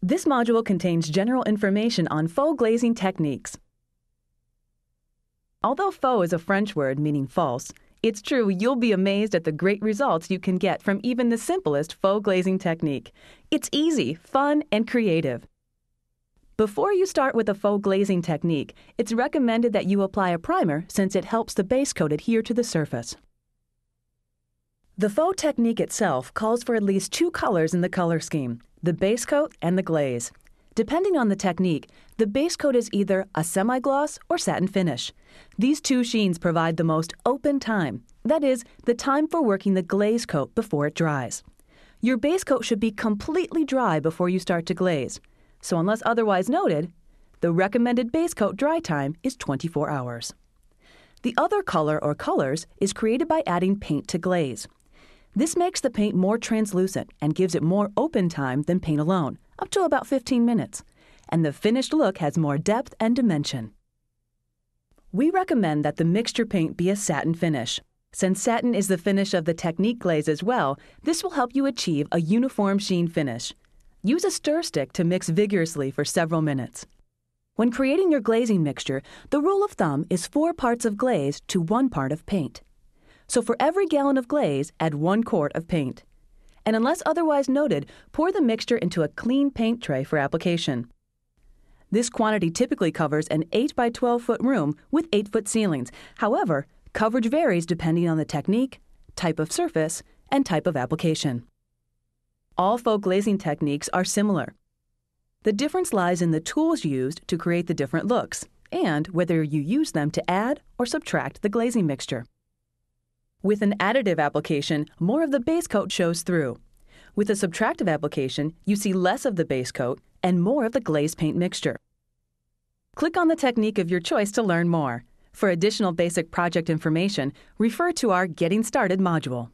This module contains general information on faux glazing techniques. Although faux is a French word meaning false, it's true you'll be amazed at the great results you can get from even the simplest faux glazing technique. It's easy, fun, and creative. Before you start with a faux glazing technique, it's recommended that you apply a primer since it helps the base coat adhere to the surface. The faux technique itself calls for at least two colors in the color scheme, the base coat and the glaze. Depending on the technique, the base coat is either a semi-gloss or satin finish. These two sheens provide the most open time, that is, the time for working the glaze coat before it dries. Your base coat should be completely dry before you start to glaze. So unless otherwise noted, the recommended base coat dry time is 24 hours. The other color or colors is created by adding paint to glaze. This makes the paint more translucent and gives it more open time than paint alone, up to about 15 minutes, and the finished look has more depth and dimension. We recommend that the mixture paint be a satin finish. Since satin is the finish of the technique glaze as well, this will help you achieve a uniform sheen finish. Use a stir stick to mix vigorously for several minutes. When creating your glazing mixture, the rule of thumb is 4 parts of glaze to 1 part of paint. So for every gallon of glaze, add 1 quart of paint. And unless otherwise noted, pour the mixture into a clean paint tray for application. This quantity typically covers an 8 by 12 foot room with 8-foot ceilings. However, coverage varies depending on the technique, type of surface, and type of application. All faux glazing techniques are similar. The difference lies in the tools used to create the different looks, and whether you use them to add or subtract the glazing mixture. With an additive application, more of the base coat shows through. With a subtractive application, you see less of the base coat and more of the glaze paint mixture. Click on the technique of your choice to learn more. For additional basic project information, refer to our Getting Started module.